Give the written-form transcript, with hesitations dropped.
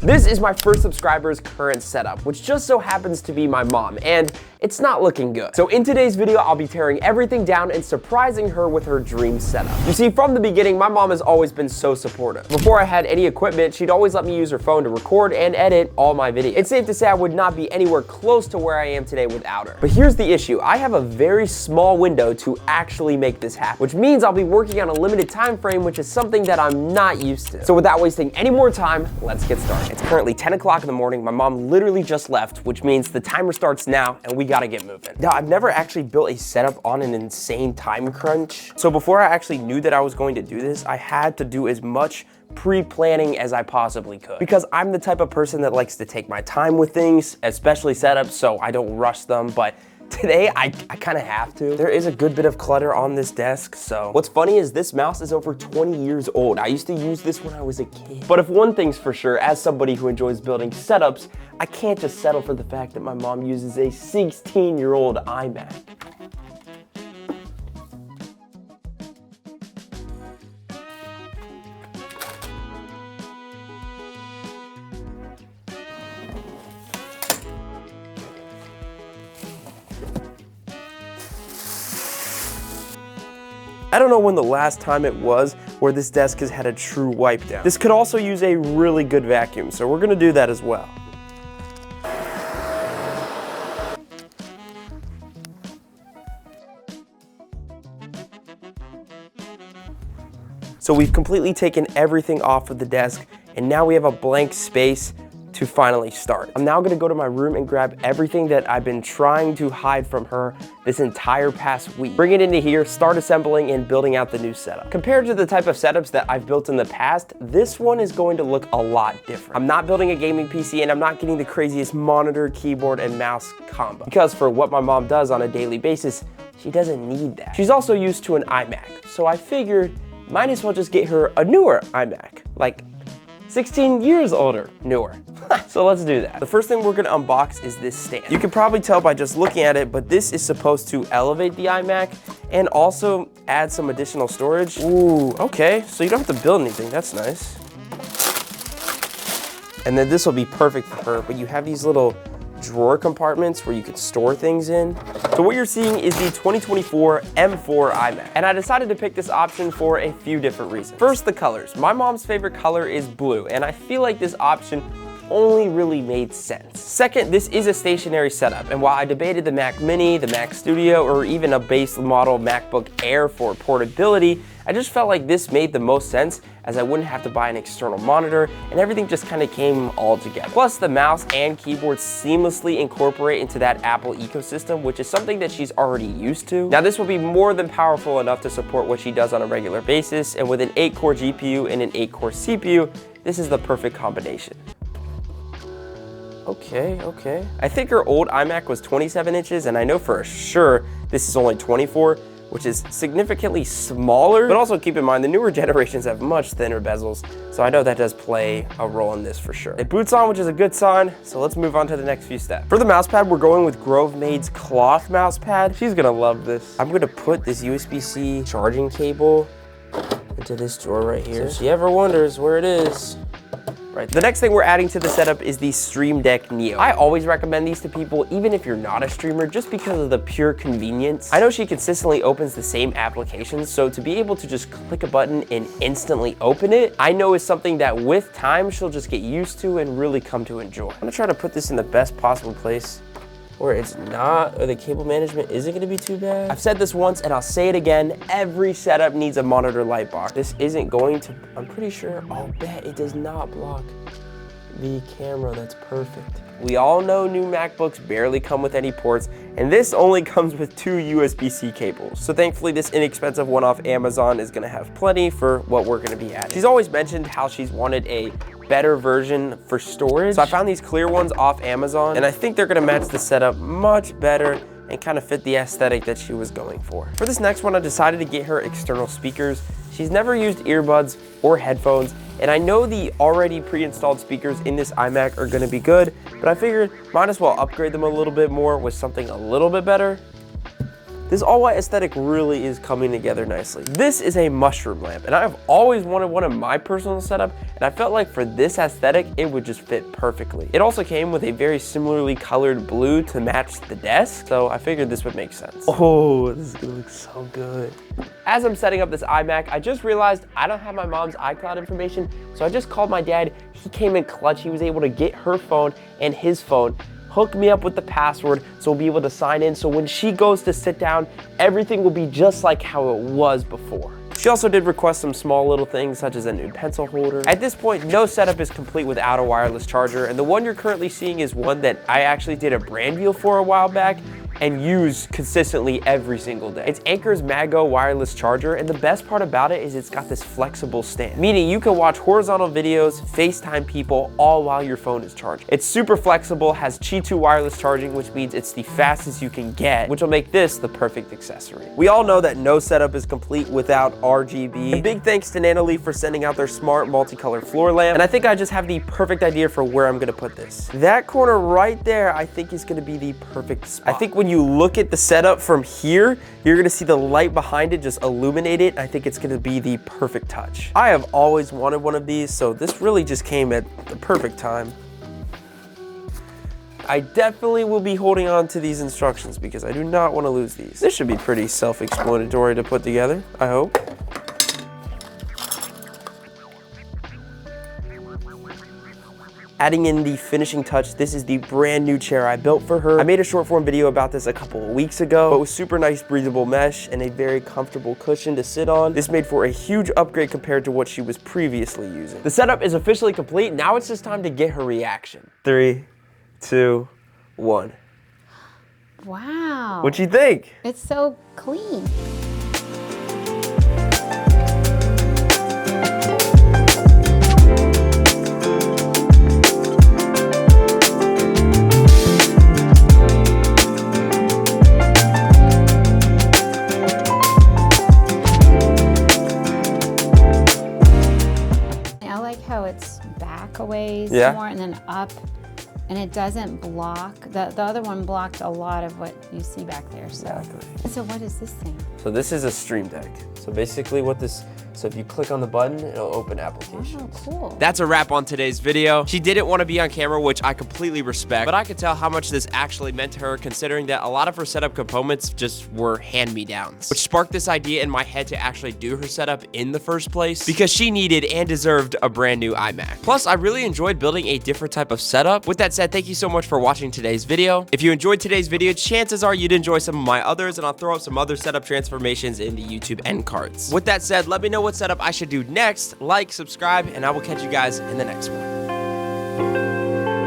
This is my first subscriber's current setup, which just so happens to be my mom, and it's not looking good. So in today's video, I'll be tearing everything down and surprising her with her dream setup. You see, from the beginning, my mom has always been so supportive. Before I had any equipment, she'd always let me use her phone to record and edit all my videos. It's safe to say I would not be anywhere close to where I am today without her. But here's the issue. I have a very small window to actually make this happen, which means I'll be working on a limited time frame, which is something that I'm not used to. So without wasting any more time, let's get started. It's currently 10 o'clock in the morning. My mom literally just left, which means the timer starts now and we gotta get moving. Now, I've never actually built a setup on an insane time crunch. So before I actually knew that I was going to do this, I had to do as much pre-planning as I possibly could, because I'm the type of person that likes to take my time with things, especially setups, so I don't rush them. But today, I kind of have to. There is a good bit of clutter on this desk, so. What's funny is this mouse is over 20 years old. I used to use this when I was a kid. But if one thing's for sure, as somebody who enjoys building setups, I can't just settle for the fact that my mom uses a 16-year-old iMac. I don't know when the last time it was where this desk has had a true wipe down. This could also use a really good vacuum, so we're gonna do that as well. So we've completely taken everything off of the desk, and now we have a blank space to finally start. I'm now gonna go to my room and grab everything that I've been trying to hide from her this entire past week. Bring it into here, start assembling and building out the new setup. Compared to the type of setups that I've built in the past, this one is going to look a lot different. I'm not building a gaming PC and I'm not getting the craziest monitor, keyboard, and mouse combo. Because for what my mom does on a daily basis, she doesn't need that. She's also used to an iMac, so I figured might as well just get her a newer iMac, like 16 years older, newer. So let's do that. The first thing we're gonna unbox is this stand. You can probably tell by just looking at it, but this is supposed to elevate the iMac and also add some additional storage. Ooh, okay, so you don't have to build anything, that's nice. And then this will be perfect for her, but you have these little drawer compartments where you can store things in. So what you're seeing is the 2024 M4 iMac. And I decided to pick this option for a few different reasons. First, the colors. My mom's favorite color is blue, and I feel like this option only really made sense. Second, this is a stationary setup, and while I debated the Mac Mini, the Mac Studio, or even a base model MacBook Air for portability, I just felt like this made the most sense, as I wouldn't have to buy an external monitor, and everything just kind of came all together. Plus, the mouse and keyboard seamlessly incorporate into that Apple ecosystem, which is something that she's already used to. Now, this will be more than powerful enough to support what she does on a regular basis, and with an 8-core GPU and an 8-core CPU, this is the perfect combination. Okay. I think her old iMac was 27 inches, and I know for sure this is only 24, which is significantly smaller. But also keep in mind, the newer generations have much thinner bezels, so I know that does play a role in this for sure. It boots on, which is a good sign, so let's move on to the next few steps. For the mouse pad, we're going with Grove Maid's cloth mouse pad. She's gonna love this. I'm gonna put this USB-C charging cable into this drawer right here, so if she ever wonders where it is. Right. The next thing we're adding to the setup is the Stream Deck Neo. I always recommend these to people, even if you're not a streamer, just because of the pure convenience. I know she consistently opens the same applications, so to be able to just click a button and instantly open it, I know is something that with time, she'll just get used to and really come to enjoy. I'm gonna try to put this in the best possible place where it's not, or the cable management isn't gonna be too bad. I've said this once and I'll say it again, every setup needs a monitor light box. This isn't going to, I'm pretty sure, I'll bet it does not block the camera, that's perfect. We all know new MacBooks barely come with any ports, and this only comes with 2 USB-C cables. So thankfully this inexpensive one off Amazon is gonna have plenty for what we're gonna be adding. She's always mentioned how she's wanted a better version for storage. So I found these clear ones off Amazon, and I think they're gonna match the setup much better and kind of fit the aesthetic that she was going for. For this next one, I decided to get her external speakers. She's never used earbuds or headphones, and I know the already pre-installed speakers in this iMac are gonna be good, but I figured might as well upgrade them a little bit more with something a little bit better. This all white aesthetic really is coming together nicely. This is a mushroom lamp, and I've always wanted one in my personal setup, and I felt like for this aesthetic, it would just fit perfectly. It also came with a very similarly colored blue to match the desk, so I figured this would make sense. Oh, this is gonna look so good. As I'm setting up this iMac, I just realized I don't have my mom's iCloud information, so I just called my dad. He came in clutch. He was able to get her phone and his phone, hook me up with the password so we'll be able to sign in, so when she goes to sit down, everything will be just like how it was before. She also did request some small little things such as a new pencil holder. At this point, no setup is complete without a wireless charger, and the one you're currently seeing is one that I actually did a brand deal for a while back and use consistently every single day. It's Anker's Mago wireless charger, and the best part about it is it's got this flexible stand, meaning you can watch horizontal videos, FaceTime people, all while your phone is charging. It's super flexible, has Qi 2 wireless charging, which means it's the fastest you can get, which will make this the perfect accessory. We all know that no setup is complete without RGB. A big thanks to Nanoleaf for sending out their smart multicolored floor lamp, and I think I just have the perfect idea for where I'm gonna put this. That corner right there, I think is gonna be the perfect spot. I think when you look at the setup from here, you're gonna see the light behind it just illuminate it. I think it's gonna be the perfect touch. I have always wanted one of these, so this really just came at the perfect time. I definitely will be holding on to these instructions because I do not want to lose these. This should be pretty self-explanatory to put together, I hope. Adding in the finishing touch, this is the brand new chair I built for her. I made a short form video about this a couple of weeks ago, but with super nice breathable mesh and a very comfortable cushion to sit on. This made for a huge upgrade compared to what she was previously using. The setup is officially complete. Now it's just time to get her reaction. 3, 2, 1. Wow. What'd you think? It's so clean. How it's back a ways more and then up, and it doesn't block. The other one blocked a lot of what you see back there. So, so what is this thing? So this is a Stream Deck. So basically what this, so if you click on the button, it'll open applications. Oh, cool. That's a wrap on today's video. She didn't want to be on camera, which I completely respect, but I could tell how much this actually meant to her, considering that a lot of her setup components just were hand-me-downs, which sparked this idea in my head to actually do her setup in the first place because she needed and deserved a brand new iMac. Plus, I really enjoyed building a different type of setup. With that said, thank you so much for watching today's video. If you enjoyed today's video, chances are you'd enjoy some of my others, and I'll throw up some other setup transformations in the YouTube end cards. With that said, let me know what setup I should do next. Like, subscribe, and I will catch you guys in the next one.